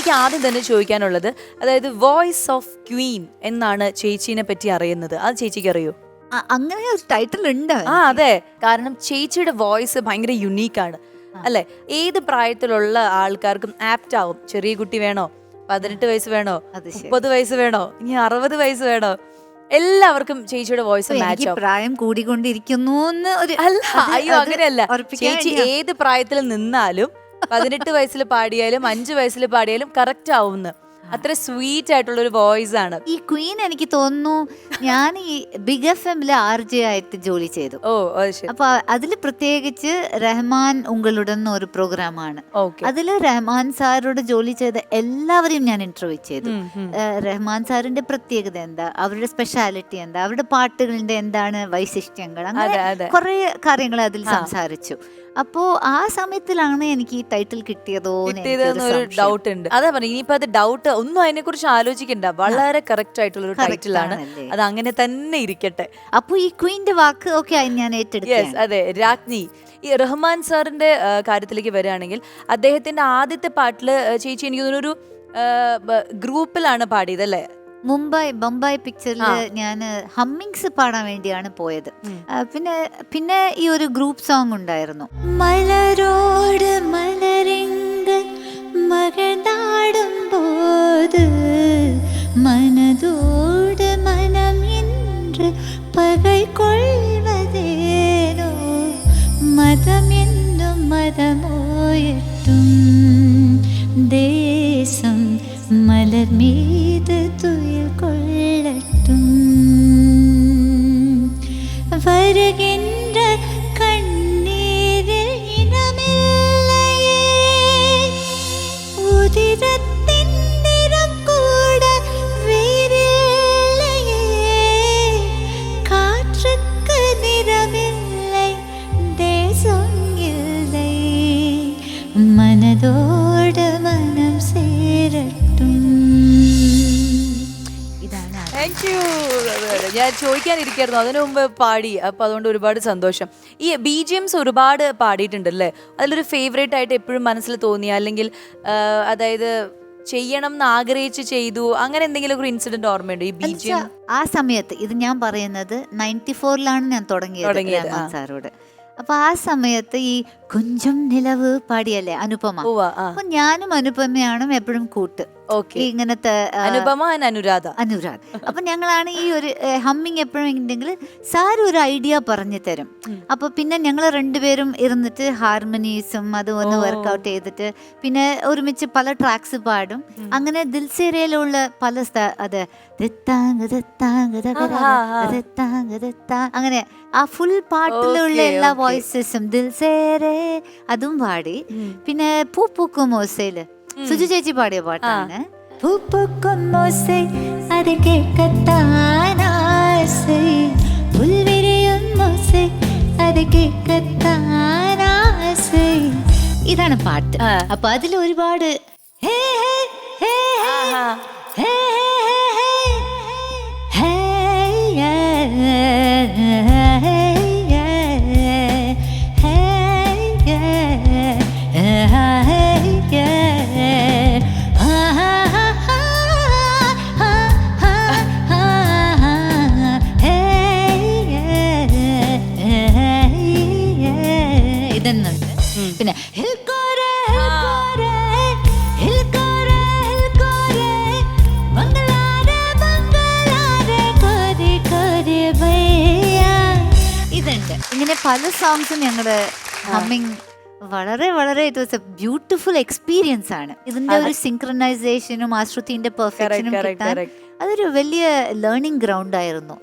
എനിക്ക് ആദ്യം തന്നെ ചോദിക്കാനുള്ളത്, അതായത് വോയിസ് ഓഫ് ക്വീൻ എന്നാണ് ചേച്ചീനെ പറ്റി അറിയുന്നത്. അത് ചേച്ചിക്ക് അറിയോ? അങ്ങനെ ഒരു ടൈറ്റിൽ ഉണ്ട്. അതെ, കാരണം ചേച്ചിയുടെ വോയിസ് ഭയങ്കര യുണീക്കാണ് അല്ലെ. ഏത് പ്രായത്തിലുള്ള ആൾക്കാർക്കും ആപ്റ്റ് ആവും. ചെറിയ കുട്ടി വേണോ, 18 വയസ്സ് വേണോ, 30 വയസ്സ് വേണോ, ഇനി 60 വയസ്സ് വേണോ, എല്ലാവർക്കും ചേച്ചിയുടെ വോയിസ് മാച്ച് ആവും. പ്രായം കൂടിക്കൊണ്ടിരിക്കുന്നു അല്ല, അയ്യോ അങ്ങനെയല്ല. ചേച്ചി ഏത് പ്രായത്തിൽ നിന്നാലും 18 വയസ്സിൽ പാടിയാലും 5 വയസ്സിൽ പാടിയാലും കറക്റ്റ് ആവുന്നു. അത്ര സ്വീറ്റ് ആയിട്ടുള്ള ഒരു വോയിസ് ആണ് ഈ ക്വീൻ. എനിക്ക് തോന്നുന്നു ഞാൻ ഈ ബിഗ് FM-ല് RJ ആയിട്ട് ജോലി ചെയ്തു. അപ്പൊ അതില് പ്രത്യേകിച്ച് റഹ്മാൻ ഉങ്ങളുടൻ ഒരു പ്രോഗ്രാമാണ്. അതില് റഹ്മാൻ സാറോട് ജോലി ചെയ്ത എല്ലാവരെയും ഞാൻ ഇന്റർവ്യൂ ചെയ്തു. റഹ്മാൻ സാറിന്റെ പ്രത്യേകത എന്താ, അവരുടെ സ്പെഷ്യാലിറ്റി എന്താ, അവരുടെ പാട്ടുകളുടെ എന്താണ് വൈശിഷ്ട്യങ്ങൾ, അങ്ങനെ കുറെ കാര്യങ്ങൾ അതിൽ സംസാരിച്ചു. അപ്പോ ആ സമയത്തിലാണ് എനിക്ക് ഈ ടൈറ്റിൽ കിട്ടിയതോ ഒരു ഡൗട്ട് ഉണ്ട്. അതാ പറഞ്ഞു, ഇനിയിപ്പോ അത് ഡൗട്ട് ഒന്നും അതിനെ കുറിച്ച് ആലോചിക്കണ്ട. വളരെ കറക്റ്റ് ആയിട്ടുള്ള ഒരു ടൈറ്റിലാണ്, അത് അങ്ങനെ തന്നെ ഇരിക്കട്ടെ. അപ്പൊ ഈ ക്വീന്റെ വാക്ക് ഒക്കെ ഞാൻ ഏറ്റെടുത്തു. അതെ, രാജ്ഞി. ഈ റഹ്മാൻ സാറിന്റെ കാര്യത്തിലേക്ക് വരികയാണെങ്കിൽ, അദ്ദേഹത്തിന്റെ ആദ്യത്തെ പാട്ടില് ചേച്ചി എനിക്ക് തോന്നുന്നു ഒരു ഗ്രൂപ്പിലാണ് പാടിയത് അല്ലേ? ബൊംബൈ പിക്ചറില് ഞാൻ ഹമ്മിങ്സ് പാടാൻ വേണ്ടിയാണ് പോയത്. പിന്നെ ഈ ഒരു ഗ്രൂപ്പ് സോങ് ഉണ്ടായിരുന്നു. മലരോട് മലരിങ്ക മകനാടും പോത് മനതോട് മനം என்று പകை കൊள்വതേനോ മതം എന്നും മതമോയറ്റും ദേശം മലർ மீது துயில் கொள்ளட்டும் வருகின்ற கண்ணீரில் இனமில்லையே உதிரத்தின் நிறம் கூட வேறில்லையே காற்றுக்கு நிறமில்லை தேசம் இல்லை மனதோடு மனம் சேரட்டும். ഞാൻ ചോദിക്കാനിരിക്കായിരുന്നു, അതിനു മുമ്പ് പാടി. അപ്പൊ അതുകൊണ്ട് ഒരുപാട് സന്തോഷം. ഈ BGMs ഒരുപാട് പാടിയിട്ടുണ്ടല്ലേ, അതിലൊരു ഫേവറേറ്റ് ആയിട്ട് എപ്പോഴും മനസ്സിൽ തോന്നിയ, അല്ലെങ്കിൽ അതായത് ചെയ്യണം എന്ന് ആഗ്രഹിച്ച് ചെയ്തു, അങ്ങനെ എന്തെങ്കിലും ഒരു ഇൻസിഡന്റ് ഓർമ്മയുണ്ടോ ഈ BGM? ആ സമയത്ത് ഇത് ഞാൻ പറയുന്നത് 94-ലാണ് ഞാൻ തുടങ്ങിയത് സാറോട്. അപ്പൊ ആ സമയത്ത് ഈ കുഞ്ചം നിലവ് പാടിയല്ലേ അനുപമ. അപ്പൊ ഞാനും അനുപമയാണ് എപ്പോഴും കൂട്ട്. ഇങ്ങനത്തെ അനുപമ അനുരാധ. അപ്പൊ ഞങ്ങളാണ് ഈ ഒരു ഹമ്മിങ് എപ്പോഴും ഉണ്ടെങ്കിൽ സാർ ഒരു ഐഡിയ പറഞ്ഞു തരും. അപ്പൊ പിന്നെ ഞങ്ങൾ രണ്ടുപേരും ഇരുന്നിട്ട് ഹാർമോണീസും അത് ഒന്ന് വർക്ക്ഔട്ട് ചെയ്തിട്ട് പിന്നെ ഒരുമിച്ച് പല ട്രാക്സ് പാടും. അങ്ങനെ ദിൽസേരയിലുള്ള പല അത് അങ്ങനെ ആ ഫുൾ പാട്ടിലുള്ള എല്ലാ വോയിസസും ദിൽസേരെ അതും പാടി. പിന്നെ പൂപ്പൂക്കും മോസയില് സുജു ചേച്ചി പാടിയ പാട്ടാണ്. പൂപ്പൂക്കും മോസൈ അത് കേൾക്കത്താനാസൈ പുൽവിരിയും മോസൈ അത് കേൾക്കത്താനാസൈ. ഇതാണ് പാട്ട്. അപ്പൊ അതിൽ ഒരുപാട് പിന്നെ ഇതുണ്ട്. ഇങ്ങനെ പല സോങ്സും ഞങ്ങളുടെ ഹമ്മിങ് വളരെ വളരെ it was A beautiful experience ആണ്. ഇതിന്റെ ഒരു സിങ്ക്രണൈസേഷനും ആശ്രുതിന്റെ പെർഫെക്ഷനും കിട്ടാൻ അതൊരു വലിയ ലേണിംഗ് ഗ്രൗണ്ട് ആയിരുന്നു.